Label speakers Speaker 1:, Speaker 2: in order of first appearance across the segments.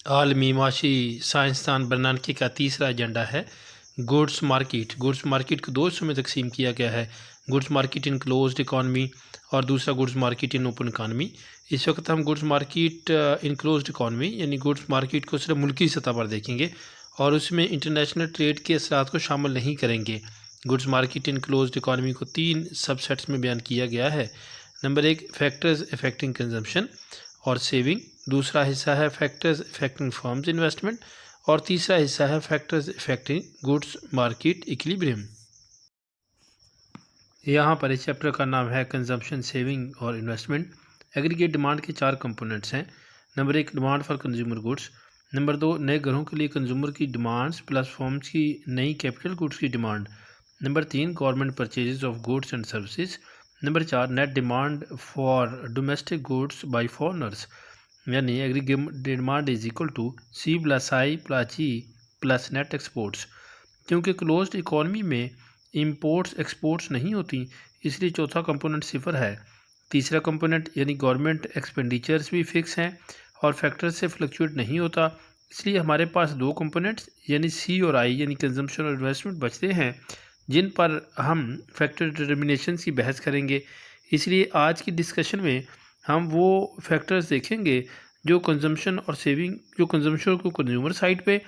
Speaker 1: आलमी माशी साइंसदान बर्नानकी का तीसरा एजेंडा है गुड्स मार्केट। गुड्स मार्केट को दो हिस्सों में तकसीम किया गया है, goods market in closed economy और दूसरा goods market in open economy. इस वक्त हम goods market in closed economy यानी गुड्स मार्केट को सिर्फ मुल्की सतह पर देखेंगे और उसमें इंटरनेशनल ट्रेड के असरात को शामिल नहीं करेंगे। Goods market in closed economy को तीन सबसेट्स में बयान किया गया है। नंबर एक, फैक्टर्स अफेक्टिंग कंजम्पशन और सेविंग। दूसरा हिस्सा है फैक्टर्स अफेक्टिंग फर्म्स इन्वेस्टमेंट और तीसरा हिस्सा है factors affecting goods market equilibrium. यहाँ पर इस चैप्टर का नाम है कंजम्पशन, सेविंग और इन्वेस्टमेंट। एग्रीगेट डिमांड के चार कंपोनेंट्स हैं। नंबर एक, demand for consumer goods. Number दो, नए घरों के लिए कंज्यूमर की डिमांड्स प्लस फर्म्स की नई कैपिटल गुड्स की डिमांड। नंबर तीन, government purchases of goods and services. Number चार, net demand for domestic goods by foreigners, यानी aggregate demand is equal to C plus I plus G plus net exports. क्योंकि closed economy में imports exports नहीं होती, इसलिए चौथा component सिफर है। तीसरा कंपोनेंट यानी गवर्नमेंट एक्सपेंडिचर्स भी फिक्स हैं और फैक्टर से फ्लक्चुएट नहीं होता, इसलिए हमारे पास दो कंपोनेंट्स यानी सी और आई यानी कंजम्पशन और इन्वेस्टमेंट बचते हैं, जिन पर हम फैक्टर डिटर्मिनेशन की बहस करेंगे। इसलिए आज की डिस्कशन में हम वो फैक्टर्स देखेंगे जो कंजम्पशन और सेविंग, जो कंजम्पशन को कंज्यूमर साइड पे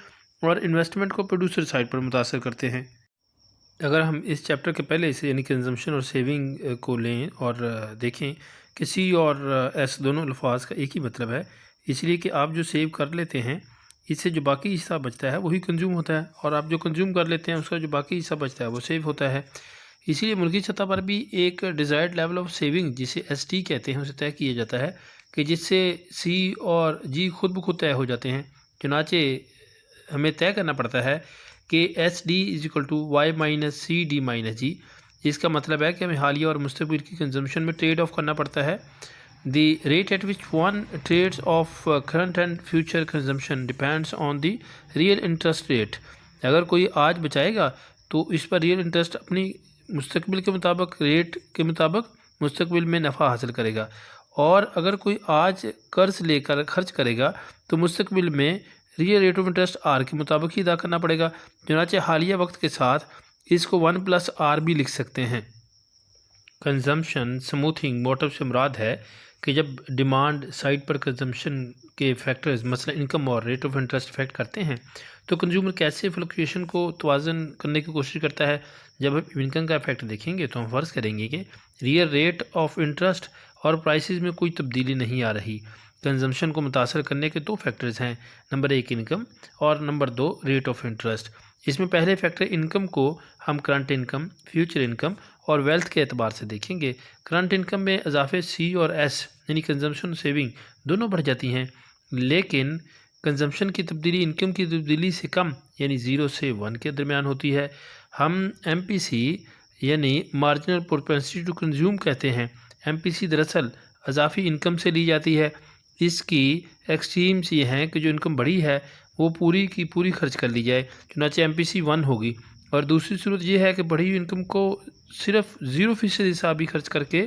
Speaker 1: और इन्वेस्टमेंट को प्रोड्यूसर साइड पर मुतासर करते हैं। अगर हम इस चैप्टर के पहले से यानी कंजम्पशन और सेविंग को लें और देखें कि सी और एस दोनों अल्फाज का एक ही मतलब है, इसलिए कि आप जो सेव कर लेते हैं इससे जो बाकी हिस्सा बचता है वही कंज्यूम होता है और आप जो कंज्यूम कर लेते हैं उसका जो बाकी हिस्सा बचता है वो सेव होता है। इसीलिए मुल्की सतह पर भी एक डिज़ायर्ड लेवल ऑफ सेविंग जिसे एसटी कहते हैं उसे तय किया जाता है कि जिससे सी और जी खुद ब खुद तय हो जाते हैं। चुनाचे हमें तय करना पड़ता है कि S D is equal to Y minus C D minus G. इसका मतलब है कि हमें हालिया और मुस्तकबिल की कंजम्पशन में ट्रेड ऑफ करना पड़ता है। The rate at which one trades off current and future consumption depends on the real interest rate. अगर कोई आज बचाएगा तो इस पर रियल इंटरेस्ट अपनी मुस्तकबिल के मुताबिक, रेट के मुताबिक मुस्तकबिल में नफ़ा हासिल करेगा, और अगर कोई आज कर्ज लेकर खर्च करेगा तो मुस्तकबिल में real rate of interest R के मुताबिक ही अदा करना पड़ेगा। चुनांचे हालिया वक्त के साथ इसको 1 प्लस आर भी लिख सकते हैं। कंजम्पशन स्मूथिंग मोटिव से मुराद है कि जब डिमांड साइड पर कंजम्पशन के फैक्टर्स मसला इनकम और रेट ऑफ इंटरेस्ट इफेक्ट करते हैं तो कंज्यूमर कैसे फ्लक्चुएशन को तवाज़न करने की कोशिश करता है। जब हम इनकम का इफेक्ट देखेंगे तो हम फ़र्ज़ करेंगे कि रियल रेट ऑफ इंटरेस्ट और प्राइसेस में कोई तब्दीली नहीं आ रही। कंजम्पशन को मुतासर करने के दो फैक्टर्स हैं, नंबर एक इनकम और नंबर दो रेट ऑफ इंटरेस्ट। इसमें पहले फैक्टर इनकम को हम करंट इनकम, फ्यूचर इनकम और वेल्थ के एतबार से देखेंगे। करंट इनकम में इजाफे सी और एस यानी कंजम्पशन और सेविंग दोनों बढ़ जाती हैं, लेकिन कंजम्पशन की तब्दीली इनकम की तब्दीली से कम यानी 0 से 1 के दरमियान होती है। हम MPC यानी मार्जिनल प्रोपेंसिटी टू कंज्यूम कहते हैं। MPC दरअसल इजाफी इनकम से ली जाती है। इसकी एक्सट्रीम्स ये हैं कि जो इनकम बढ़ी है वो पूरी की पूरी खर्च कर ली जाए, चुनांचे MPC 1 होगी, और दूसरी सूरत यह है कि बढ़ी हुई इनकम को सिर्फ 0% हिसाब भी खर्च करके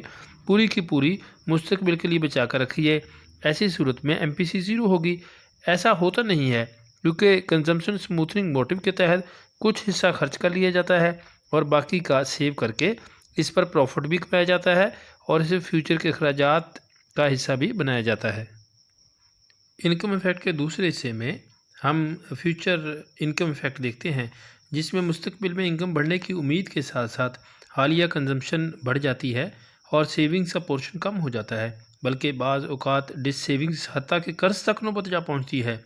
Speaker 1: पूरी की पूरी मुस्तकबिल के लिए बचा कर रखी है, ऐसी सूरत में MPC 0 होगी। ऐसा होता नहीं है क्योंकि कंजम्पशन स्मूथनिंग मोटिव के तहत कुछ हिस्सा खर्च कर लिया जाता है और बाकी का सेव करके इस पर प्रॉफिट भी कमाया जाता है और इसे फ्यूचर के अखराजात का हिस्सा भी बनाया जाता है। इनकम इफेक्ट के दूसरे हिस्से में हम फ्यूचर इनकम इफेक्ट देखते हैं, जिसमें मुस्तकबिल में इनकम बढ़ने की उम्मीद के साथ साथ हालिया कंजम्पशन बढ़ जाती है और सेविंग्स का पोर्शन कम हो जाता है, बल्कि बाज़ औक़ात डिस सेविंग्स हत्ता कि कर्ज तक नौबत जा पहुँचती है।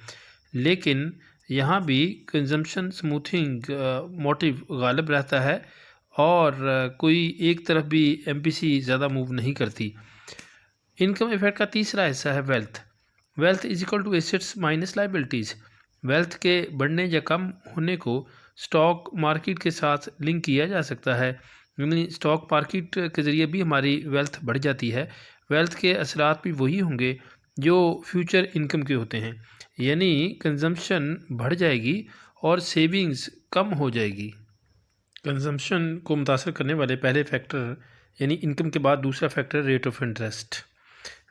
Speaker 1: लेकिन यहाँ भी कंजम्पशन स्मूथिंग मोटिव गालिब रहता है और कोई एक तरफ भी MPC ज़्यादा मूव नहीं करती। इनकम इफेक्ट का तीसरा हिस्सा है wealth. Wealth is equal to assets minus liabilities. Wealth के बढ़ने या कम होने को स्टॉक मार्केट के साथ लिंक किया जा सकता है, यानी स्टॉक मार्केट के ज़रिए भी हमारी वेल्थ बढ़ जाती है। वेल्थ के असरात भी वही होंगे जो फ्यूचर इनकम के होते हैं, यानी कंजम्पशन बढ़ जाएगी और सेविंग्स कम हो जाएगी। कंजम्पशन को मुतासर करने वाले पहले फैक्टर यानी इनकम के बाद दूसरा factor rate of interest.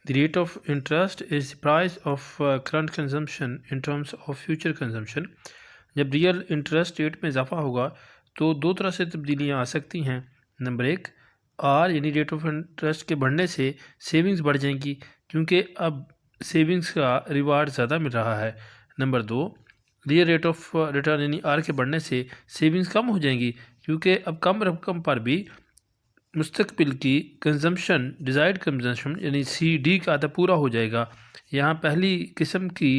Speaker 1: The rate of interest is price of current consumption in terms of future consumption. जब रियल इंटरेस्ट रेट में इजाफा होगा तो दो तरह से तब्दीलियाँ आ सकती हैं। नंबर एक, आर यानी रेट ऑफ इंटरेस्ट के बढ़ने से सेविंग्स बढ़ जाएंगी क्योंकि अब सेविंग्स का रिवार्ड ज़्यादा मिल रहा है। नंबर दो, रियल रेट ऑफ रिटर्न यानी आर के बढ़ने से सेविंग्स कम हो जाएंगी क्योंकि अब कम रकम पर भी मुस्तकबिल की कंजम्पशन डिज़ायर्ड कंजम्पशन यानी CD का आधा पूरा हो जाएगा। यहाँ पहली किस्म की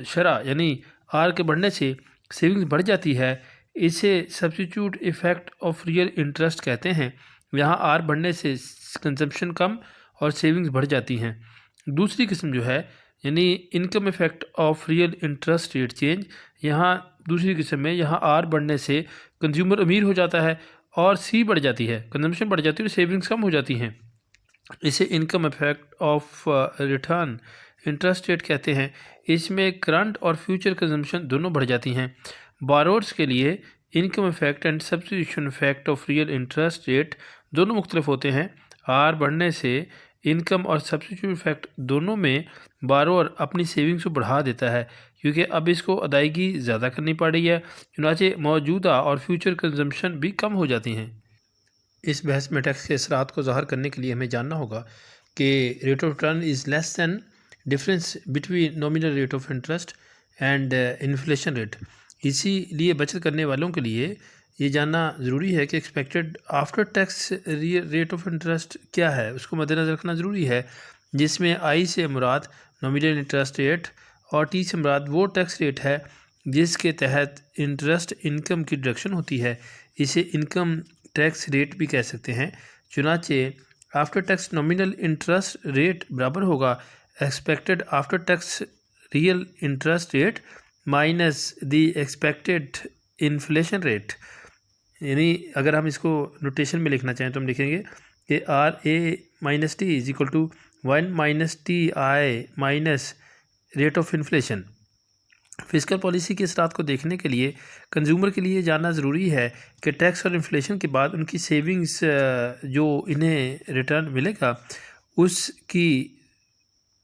Speaker 1: शरह यानी आर के बढ़ने से सेविंग्स बढ़ जाती है, इसे substitute effect of real interest कहते हैं। यहाँ आर बढ़ने से कंजम्पशन कम और सेविंग्स बढ़ जाती हैं। दूसरी किस्म जो है यानी income effect of real interest rate change, यहाँ दूसरी किस्म में यहाँ आर बढ़ने से कंज्यूमर अमीर हो जाता है और सी बढ़ जाती है, कंजम्पशन बढ़ जाती है और सेविंग्स कम हो जाती हैं। इसे income effect of return interest rate कहते हैं। इसमें करंट और फ्यूचर कंजम्पशन दोनों बढ़ जाती हैं। बारोर्स के लिए income effect and substitution effect of real interest rate दोनों मुख्तलिफ होते हैं। आर बढ़ने से इनकम और सब्स्टिट्यूट इफेक्ट दोनों में बारोर अपनी सेविंग्स को बढ़ा देता है क्योंकि अब इसको अदायगी ज़्यादा करनी पड़ रही है, चुनाचे मौजूदा और फ्यूचर कंजम्पशन भी कम हो जाती हैं। इस बहस में टैक्स के असरात को ज़ाहिर करने के लिए हमें जानना होगा कि rate of return is less than difference between nominal rate of interest and inflation rate. इसीलिए बचत करने वालों के लिए ये जानना ज़रूरी है कि expected after tax rate of interest क्या है, उसको मद्देनज़र रखना ज़रूरी है, जिसमें आई से मुराद नॉमिनल इंटरेस्ट रेट और टी से मुराद वो टैक्स रेट है जिसके तहत इंटरेस्ट इनकम की डिडक्शन होती है। इसे इनकम टैक्स रेट भी कह सकते हैं। चुनाचे after tax nominal interest rate बराबर होगा expected after tax real interest rate minus the expected inflation rate. यानी अगर हम इसको नोटेशन में लिखना चाहें तो हम लिखेंगे कि RA-T is equal to 1 - TI minus rate of inflation. Fiscal policy के असरात को देखने के लिए कंज्यूमर के लिए जानना ज़रूरी है कि टैक्स और इन्फ्लेशन के बाद उनकी सेविंग्स जो इन्हें रिटर्न मिलेगा उसकी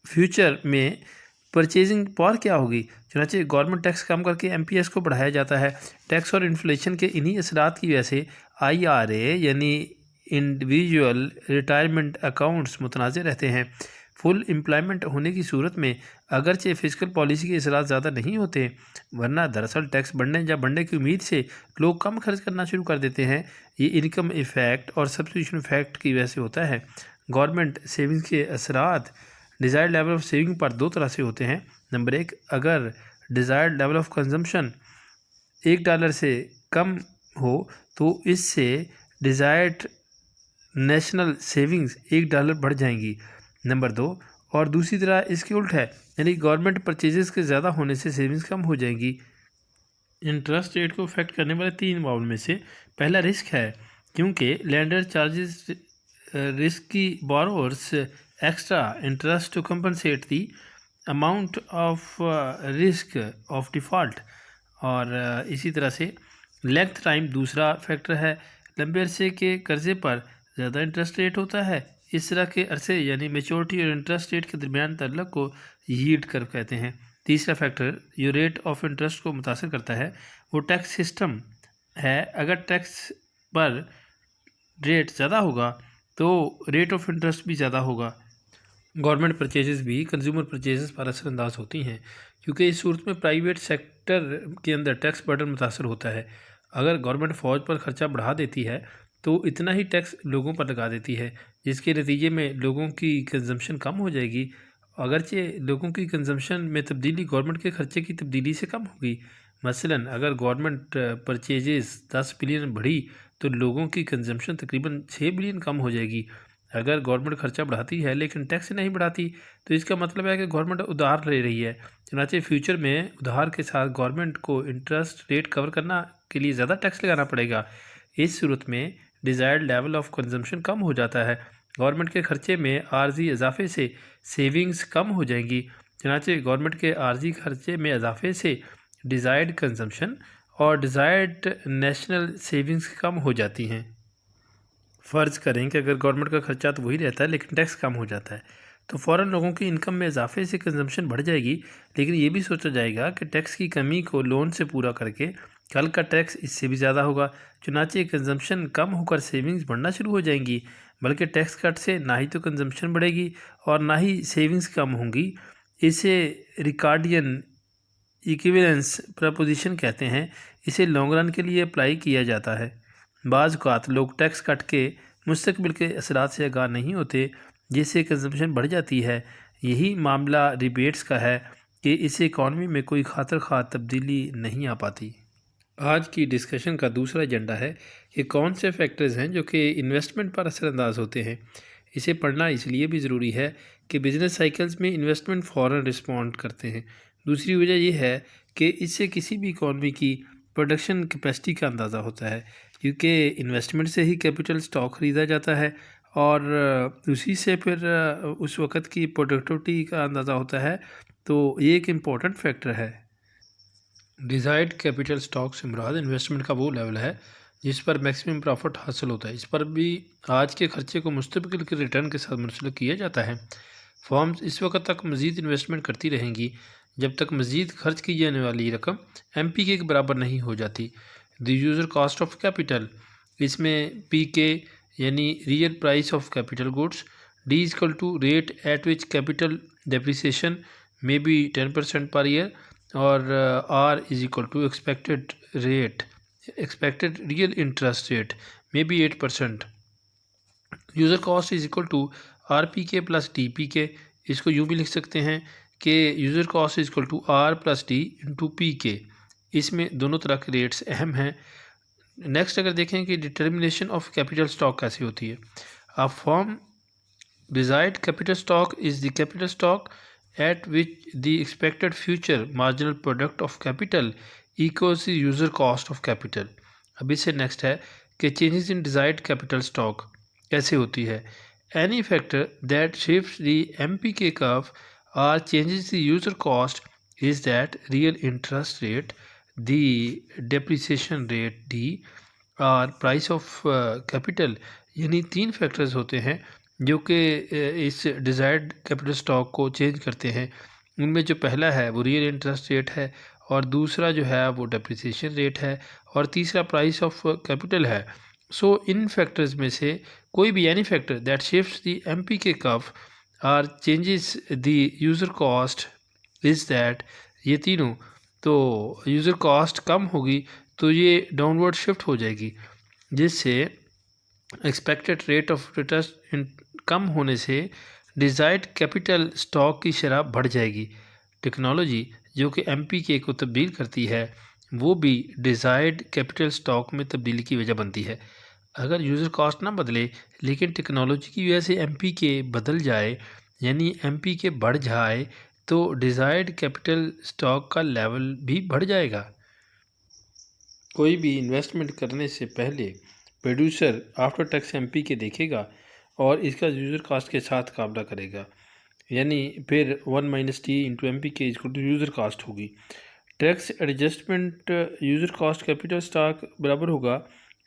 Speaker 1: फ्यूचर में परचेजिंग पावर क्या होगी। चुनांचे गवर्नमेंट टैक्स कम करके MPS को बढ़ाया जाता है। टैक्स और इन्फ्लेशन के इन्हीं असरात की वजह से IRA यानी इंडिविजुअल रिटायरमेंट अकाउंट्स मुतनाज़ रहते हैं। फुल एम्प्लॉयमेंट होने की सूरत में अगरचे फिस्कल पॉलिसी के असरात ज़्यादा नहीं होते, वरना दरअसल टैक्स बढ़ने की उम्मीद से लोग कम खर्च करना शुरू कर देते हैं। ये इनकम इफ़ेक्ट और सब्स्टिट्यूशन इफ़ेक्ट की वजह से होता है। गवर्नमेंट सेविंग्स के असरात डिज़ायर्ड लेवल ऑफ सेविंग पर दो तरह से होते हैं। नंबर एक, अगर डिज़ायर्ड लेवल ऑफ कंजम्पशन $1 से कम हो तो इससे डिज़ायर्ड नेशनल सेविंग्स $1 बढ़ जाएंगी। नंबर दो, और दूसरी तरह इसके उल्ट है, यानी गवर्नमेंट परचेजेस के ज़्यादा होने से सेविंग्स कम हो जाएंगी। इंटरेस्ट रेट को अफेक्ट करने वाले 3 मामलों में से पहला रिस्क है, क्योंकि लेंडर चार्जेस रिस्क की borrowers extra interest to compensate the amount of risk of default. और इसी तरह से लेंथ टाइम दूसरा फैक्टर है। लंबे अरसे के कर्ज़े पर ज़्यादा इंटरेस्ट रेट होता है। इस तरह के अरसे यानी मेच्योरिटी और इंटरेस्ट रेट के दरमियान ताल्लुक को यील्ड कर्व कहते हैं। तीसरा फैक्टर जो रेट ऑफ इंटरेस्ट को मुतासर करता है वो टैक्स सिस्टम है। अगर टैक्स पर रेट ज़्यादा होगा तो रेट ऑफ इंटरेस्ट भी ज़्यादा होगा। गवर्नमेंट परचेजेस भी कंज्यूमर परचेजेस पर असरअंदाज होती हैं, क्योंकि इस सूरत में प्राइवेट सेक्टर के अंदर टैक्स बर्डन मुतासर होता है। अगर गवर्नमेंट फ़ौज पर ख़र्चा बढ़ा देती है तो इतना ही टैक्स लोगों पर लगा देती है, जिसके नतीजे में लोगों की कंजम्पशन कम हो जाएगी। अगरचे लोगों की कंजम्पशन में तब्दीली गवर्नमेंट के खर्चे की तब्दीली से कम होगी। मसलन अगर गवर्नमेंट परचेजेस 10 बिलियन बढ़ी तो लोगों की कंजम्पशन तकरीबन 6 बिलियन कम हो जाएगी। अगर गवर्नमेंट खर्चा बढ़ाती है लेकिन टैक्स नहीं बढ़ाती तो इसका मतलब है कि गवर्नमेंट उधार ले रही है। चुनांचे फ्यूचर में उधार के साथ गवर्नमेंट को इंटरेस्ट रेट कवर करना के लिए ज़्यादा टैक्स लगाना पड़ेगा। इस सूरत में डिज़ायर्ड लेवल ऑफ कंजम्पशन कम हो जाता है। गवर्नमेंट के खर्चे में आर्जी इजाफे से सेविंग्स कम हो जाएंगी। चुनांचे गवर्नमेंट के आर्जी खर्चे में इजाफे से डिज़ायर्ड कंजम्पशन और डिज़ायर्ड नेशनल सेविंग्स कम हो जाती हैं। फ़र्ज़ करें कि अगर गवर्नमेंट का खर्चा तो वही रहता है लेकिन टैक्स कम हो जाता है, तो फ़ौरन लोगों की इनकम में इजाफे से कंजम्पशन बढ़ जाएगी। लेकिन ये भी सोचा जाएगा कि टैक्स की कमी को लोन से पूरा करके कल का टैक्स इससे भी ज़्यादा होगा। चुनांचे कंजम्पशन कम होकर सेविंग्स बढ़ना शुरू हो जाएंगी, बल्कि टैक्स कट से ना ही तो कंजम्पशन बढ़ेगी और ना ही सेविंग्स कम होंगी। इसे रिकार्डियन इक्विवेलेंस प्रपोजिशन कहते हैं। इसे लॉन्ग रन के लिए अप्लाई किया जाता है। बाज़ औक़ात लोग टैक्स कट के मुस्तकबिल के असरात से आगाह नहीं होते, जिससे कंजम्पशन बढ़ जाती है। यही मामला रिबेट्स का है कि इससे इकॉनमी में कोई खातर खा तब्दीली नहीं आ पाती। आज की डिस्कशन का दूसरा एजेंडा है कि कौन से फैक्टर्स हैं जो कि इन्वेस्टमेंट पर असरअंदाज होते हैं। इसे पढ़ना इसलिए भी ज़रूरी है कि बिजनेस साइकिल्स में इन्वेस्टमेंट फ़ौरन रिस्पॉन्ड करते हैं। दूसरी वजह यह है कि इससे किसी भी इकॉनमी की प्रोडक्शन कैपेसिटी का अंदाज़ा होता है, क्योंकि इन्वेस्टमेंट से ही कैपिटल स्टॉक ख़रीदा जाता है और उसी से फिर उस वक़्त की प्रोडक्टिविटी का अंदाज़ा होता है। तो ये एक इम्पॉर्टेंट फैक्टर है। डिज़ायर्ड कैपिटल स्टॉक से मुराद इन्वेस्टमेंट का वो लेवल है जिस पर मैक्सिमम प्रॉफिट हासिल होता है। इस पर भी आज के खर्चे को मुस्तकबिल के रिटर्न के साथ मुंसलिक किया जाता है। फर्म्स इस वक्त तक मज़ीद इन्वेस्टमेंट करती रहेंगी जब तक मज़ीद खर्च की जाने वाली रकम MPK के बराबर नहीं हो जाती। The user cost of capital, इसमें PK यानी real price of capital goods, D equal to rate at which capital depreciation may be 10% per year और R is equal to expected real interest rate may be 8%। User cost is equal to RPK plus DPK। इसको यूँ भी लिख सकते हैं कि user cost is equal to R plus D into PK। इसमें दोनों तरह के रेट्स अहम हैं। नेक्स्ट अगर देखें कि डिटर्मिनेशन ऑफ कैपिटल स्टॉक कैसे होती है। A firm desired capital stock is the capital stock at which the expected future marginal product of capital equals the user cost of capital। अब इससे नेक्स्ट है कि changes in desired capital stock कैसे होती है। Any factor that shifts the MPK curve or changes the user cost is that real interest rate, the depreciation rate D और price of capital, यानी 3 factors होते हैं जो कि इस डिज़ायर्ड कैपिटल स्टॉक को चेंज करते हैं। उनमें जो पहला है वो रियल इंटरेस्ट रेट है और दूसरा जो है वो डेप्रिसिएशन रेट है और तीसरा प्राइस ऑफ कैपिटल है। सो इन फैक्टर्स में से कोई भी any factor that shifts the MPK curve और changes the user cost is that, ये तीनों, तो यूज़र कॉस्ट कम होगी तो ये डाउनवर्ड शिफ्ट हो जाएगी, जिससे एक्सपेक्टेड रेट ऑफ रिटर्न कम होने से डिज़ायर्ड कैपिटल स्टॉक की शरह बढ़ जाएगी। टेक्नोलॉजी जो कि MPK को तब्दील करती है वो भी डिज़ायर्ड कैपिटल स्टॉक में तब्दीली की वजह बनती है। अगर यूज़र कॉस्ट ना बदले लेकिन टेक्नोलॉजी की वजह से MPK बदल जाए, यानी MPK बढ़ जाए, तो डिज़ायर्ड कैपिटल स्टॉक का लेवल भी बढ़ जाएगा। कोई भी इन्वेस्टमेंट करने से पहले प्रोड्यूसर आफ्टर टैक्स MPK देखेगा और इसका यूज़र कॉस्ट के साथ काबला करेगा, यानी फिर 1 - T into MPK equal to user cost होगी। Tax adjustment user cost capital stock बराबर होगा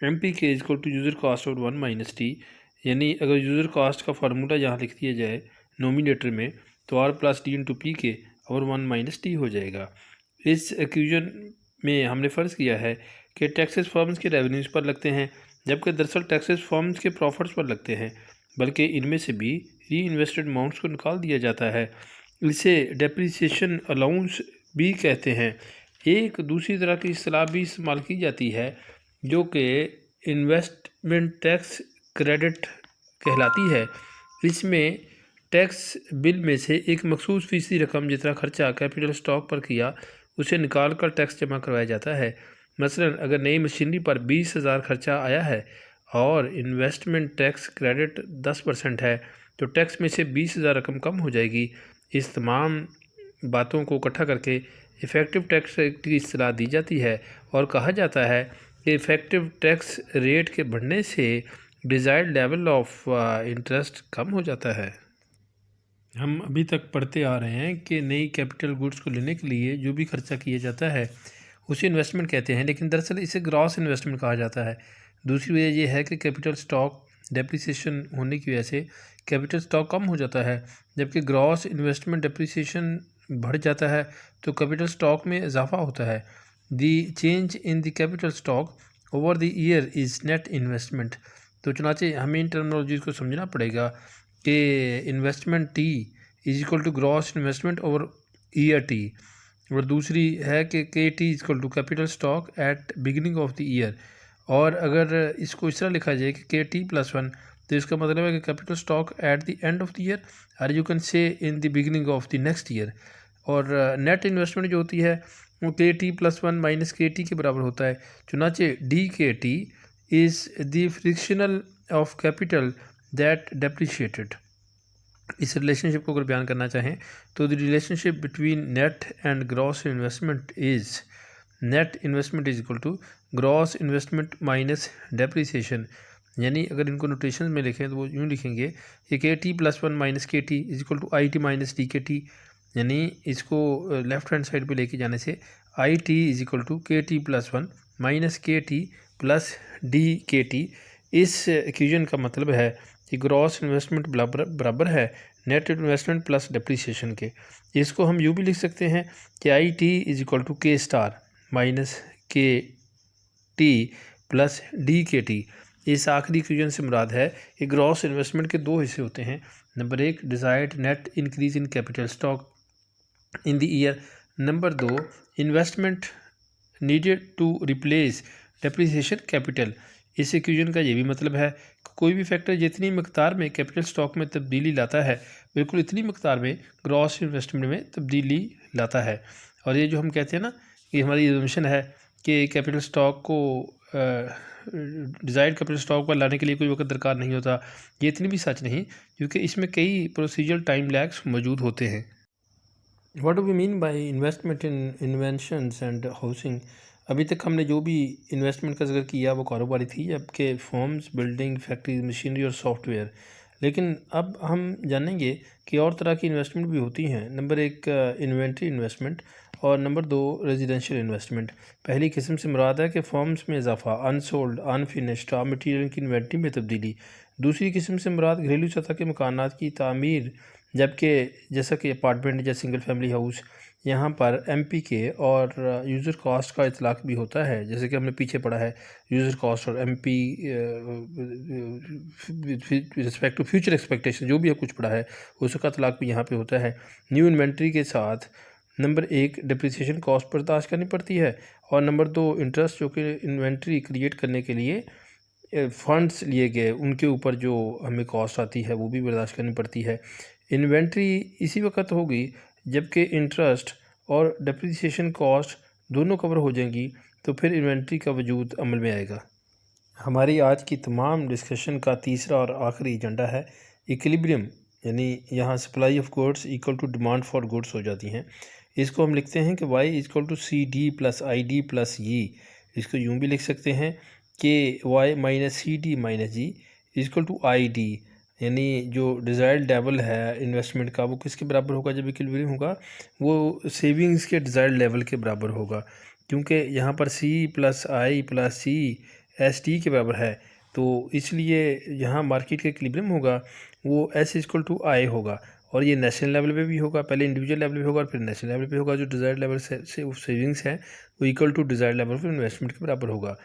Speaker 1: MPK equal to user cost और 1 - T, यानी अगर यूज़र कॉस्ट का फार्मूला यहाँ लिख दिया जाए नोमिनेटर में तो R plus D into PK और 1 - T हो जाएगा। इस इक्वेशन में हमने फ़र्ज़ किया है कि टैक्सेस फर्म्स के रेवेन्यूज़ पर लगते हैं, जबकि दरअसल टैक्सेस फर्म्स के प्रॉफिट्स पर लगते हैं, बल्कि इनमें से भी री इन्वेस्टेड अमाउंट्स को निकाल दिया जाता है। इसे डेप्रिसिएशन अलाउंस भी कहते हैं। एक दूसरी तरह की इस्तेलाह भी इस्तेमाल की जाती है जो कि इन्वेस्टमेंट टैक्स क्रेडिट कहलाती है। इसमें टैक्स बिल में से एक मखसूस फ़ीसदी रकम जितना खर्चा कैपिटल स्टॉक पर किया उसे निकाल कर टैक्स जमा करवाया जाता है। मसलन अगर नई मशीनरी पर 20,000 खर्चा आया है और इन्वेस्टमेंट टैक्स क्रेडिट 10% है तो टैक्स में से 20,000 रकम कम हो जाएगी। इस तमाम बातों को इकट्ठा करके इफ़ेक्टिव टैक्स रेट की इस्तेलाह दी जाती है और कहा जाता है कि इफ़ेक्टिव टैक्स रेट के बढ़ने से डिज़ायर्ड लेवल ऑफ इंटरेस्ट कम हो जाता है। हम अभी तक पढ़ते आ रहे हैं कि नई कैपिटल गुड्स को लेने के लिए जो भी खर्चा किया जाता है उसे इन्वेस्टमेंट कहते हैं, लेकिन दरअसल इसे ग्रॉस इन्वेस्टमेंट कहा जाता है। दूसरी वजह यह है कि कैपिटल स्टॉक डेप्रिसिएशन होने की वजह से कैपिटल स्टॉक कम हो जाता है, जबकि ग्रॉस इन्वेस्टमेंट डेप्रिसिएशन बढ़ जाता है तो कैपिटल स्टॉक में इजाफा होता है। The change in the capital stock over the year is net investment. तो चुनाचे हमें इन टर्मिनोलॉजीज़ को समझना पड़ेगा कि investment T is equal to gross investment over year T, और दूसरी है कि K T is equal to capital stock at beginning of the year. और अगर इसको इस तरह लिखा जाए कि के टी प्लस वन, तो इसका मतलब है कि capital stock at the end of the year, और you can say in the beginning of the next year. और नेट इन्वेस्टमेंट जो होती है वो K T plus one minus K T के बराबर होता है। चुनाचे D K T is the frictional of capital that depreciated. इस रिलेशनशिप को अगर बयान करना चाहें तो the relationship between net and gross investment is net investment is equal to gross investment minus depreciation. यानी अगर इनको नोटेशन में लिखें तो वो यूँ लिखेंगे कि K T plus one minus K T is equal to I T minus D K T. यानी इसको लेफ्ट हैंड साइड पे लेके जाने से I T is equal to K T plus one minus K T plus D K T. इस equation का मतलब है कि ग्रॉस इन्वेस्टमेंट बराबर है नेट इन्वेस्टमेंट प्लस डेप्रिसिएशन के। इसको हम यूँ भी लिख सकते हैं कि I T is equal to K star minus K T plus D K T. इस आखिरी इक्वेशन से मुराद है कि ग्रॉस इन्वेस्टमेंट के दो हिस्से होते हैं। नंबर एक, desired net increase in capital stock in the year. Number दो, investment needed to replace depreciation capital. इस इक्वेशन का ये भी मतलब है कि कोई भी फैक्टर जितनी मकदार में कैपिटल स्टॉक में तब्दीली लाता है, बिल्कुल इतनी मकदार में ग्रॉस इन्वेस्टमेंट में तब्दीली लाता है। और ये जो हम कहते हैं ना कि हमारी एजम्पशन है कि कैपिटल स्टॉक को डिज़ायर्ड कैपिटल स्टॉक पर लाने के लिए कोई वक्त दरकार नहीं होता, ये इतनी भी सच नहीं, क्योंकि इसमें कई प्रोसीजरल टाइम लैग्स मौजूद होते हैं। What do we mean by investment in inventions and housing. अभी तक हमने जो भी इन्वेस्टमेंट का जिक्र किया वो कारोबारी थी, जबकि फॉर्म्स, बिल्डिंग, फैक्ट्रीज, मशीनरी और सॉफ्टवेयर। लेकिन अब हम जानेंगे कि और तरह की इन्वेस्टमेंट भी होती हैं। नंबर एक, इन्वेंट्री इन्वेस्टमेंट, और नंबर दो, रेजिडेंशियल इन्वेस्टमेंट। पहली किस्म से मुराद है कि फॉर्म्स में इजाफा, अनसोल्ड, अनफिनिश्ड रॉ मटीरियल की इन्वेंट्री में तब्दीली। दूसरी किस्म से मुराद घरेलू सतह के मकानात की तामीर, जबकि जैसा कि अपार्टमेंट या सिंगल फैमिली हाउस, यहाँ पर एमपी के और यूज़र कॉस्ट का इतलाक़ भी होता है, जैसे कि हमने पीछे पढ़ा है यूज़र कॉस्ट और MP respect to future expectation, जो भी है कुछ पढ़ा है उसका इतलाक़ भी यहाँ पे होता है। न्यू इन्वेंट्री के साथ नंबर एक, डिप्रिसिएशन कॉस्ट बर्दाश्त करनी पड़ती है, और नंबर दो, इंटरेस्ट जो कि इन्वेंट्री क्रिएट करने के लिए फ़ंड्स लिए गए उनके ऊपर जो हमें कॉस्ट आती है वो भी बर्दाश्त करनी पड़ती है। इन्वेंट्री इसी वक्त होगी जबकि इंटरेस्ट और डेप्रिसिएशन कॉस्ट दोनों कवर हो जाएंगी, तो फिर इन्वेंट्री का वजूद अमल में आएगा। हमारी आज की तमाम डिस्कशन का तीसरा और आखिरी एजेंडा है इक्विलिब्रियम, यानी यहाँ supply of goods equal to demand for goods हो जाती हैं। इसको हम लिखते हैं कि y equal to C D plus I D plus G. इसको यूँ भी लिख सकते हैं कि y minus C D minus G equal to I D, यानी जो डिज़ायर्ड लेवल है इन्वेस्टमेंट का वो किसके बराबर होगा जब इक्विलिब्रियम होगा, वो सेविंग्स के डिज़ायर्ड लेवल के बराबर होगा। क्योंकि यहाँ पर सी plus I plus C S T के बराबर है, तो इसलिए यहाँ मार्केट का इक्विलिब्रियम होगा वो एस इक्वल टू आई होगा, और ये नेशनल लेवल पे भी होगा, पहले इंडिविजुअल लेवल पे होगा और फिर नेशनल लेवल पे होगा। जो डिज़ायर्ड लेवल से सेविंग्स है वो equal to desired level of investment के बराबर होगा।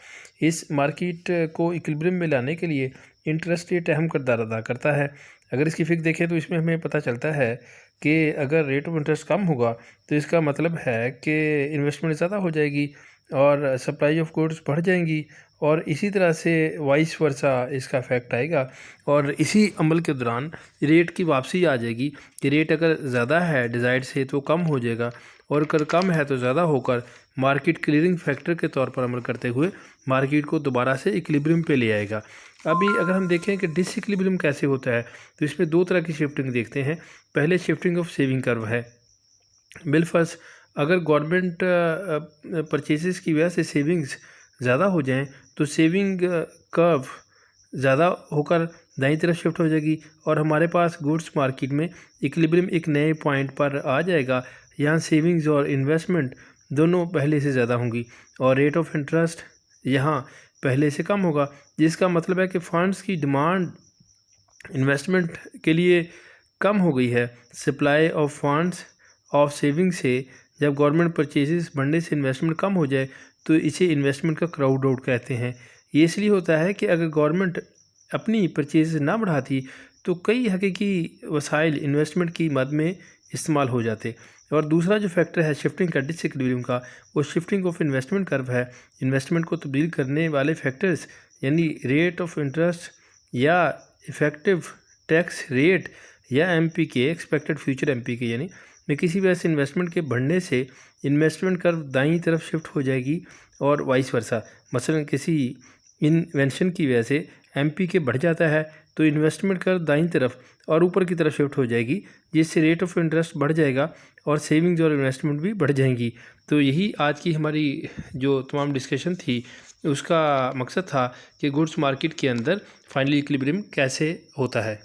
Speaker 1: इस मार्केट को इक्विलिब्रियम में लाने के लिए इंटरेस्ट रेट अहम किरदार अदा करता है। अगर इसकी फिक्र देखें तो इसमें हमें पता चलता है कि अगर रेट ऑफ इंटरेस्ट कम होगा तो इसका मतलब है कि इन्वेस्टमेंट ज़्यादा हो जाएगी और सप्लाई ऑफ गुड्स बढ़ जाएंगी, और इसी तरह से वाइस वर्सा इसका इफेक्ट आएगा। और इसी अमल के दौरान रेट की वापसी आ जाएगी कि रेट अगर ज़्यादा है डिज़ायर्ड से तो कम हो जाएगा, और अगर कम है तो ज़्यादा होकर मार्केट क्लियरिंग फैक्टर के तौर पर अमल करते हुए मार्केट को दोबारा से इक्विलिब्रियम पे ले आएगा। अभी अगर हम देखें कि डिसइक्विलिब्रियम कैसे होता है तो इसमें दो तरह की शिफ्टिंग देखते हैं। पहले शिफ्टिंग ऑफ सेविंग कर्व है। बिलफर्ज अगर गवर्नमेंट परचेसेस की वजह से सेविंग्स ज़्यादा हो जाएं तो सेविंग कर्व ज़्यादा होकर दाईं तरफ शिफ्ट हो जाएगी और हमारे पास गुड्स मार्केट में इक्विलिब्रियम एक नए पॉइंट पर आ जाएगा। यहाँ सेविंग्स और इन्वेस्टमेंट दोनों पहले से ज़्यादा होंगी और रेट ऑफ इंटरेस्ट यहाँ पहले से कम होगा, जिसका मतलब है कि फ़ंड्स की डिमांड इन्वेस्टमेंट के लिए कम हो गई है। Supply of funds of saving से जब गवर्नमेंट परचेजेस बढ़ने से इन्वेस्टमेंट कम हो जाए तो इसे इन्वेस्टमेंट का क्राउड आउट कहते हैं। ये इसलिए होता है कि अगर गवर्नमेंट अपनी परचेज ना बढ़ाती तो कई हकीकी वसाइल इन्वेस्टमेंट की मद में इस्तेमाल हो जाते। और दूसरा जो फैक्टर है शिफ्टिंग का, डिसइक्विलिब्रियम का, वो शिफ्टिंग ऑफ इन्वेस्टमेंट कर्व है। इन्वेस्टमेंट को तब्दील करने वाले फैक्टर्स यानी रेट ऑफ इंटरेस्ट या इफ़ेक्टिव टैक्स रेट या एमपीके, एक्सपेक्टेड फ्यूचर एमपीके, यानी में किसी वजह से इन्वेस्टमेंट के बढ़ने से इन्वेस्टमेंट कर्व दाईं तरफ शिफ्ट हो जाएगी और वाइस वर्सा। मसलन किसी इन्वेंशन की वजह से एमपीके बढ़ जाता है तो इन्वेस्टमेंट कर्व दाईं तरफ और ऊपर की तरफ शिफ्ट हो जाएगी, जिससे रेट ऑफ इंटरेस्ट बढ़ जाएगा और सेविंग्स और इन्वेस्टमेंट भी बढ़ जाएंगी। तो यही आज की हमारी जो तमाम डिस्कशन थी उसका मकसद था कि गुड्स मार्केट के अंदर फाइनली इक्विलिब्रियम कैसे होता है।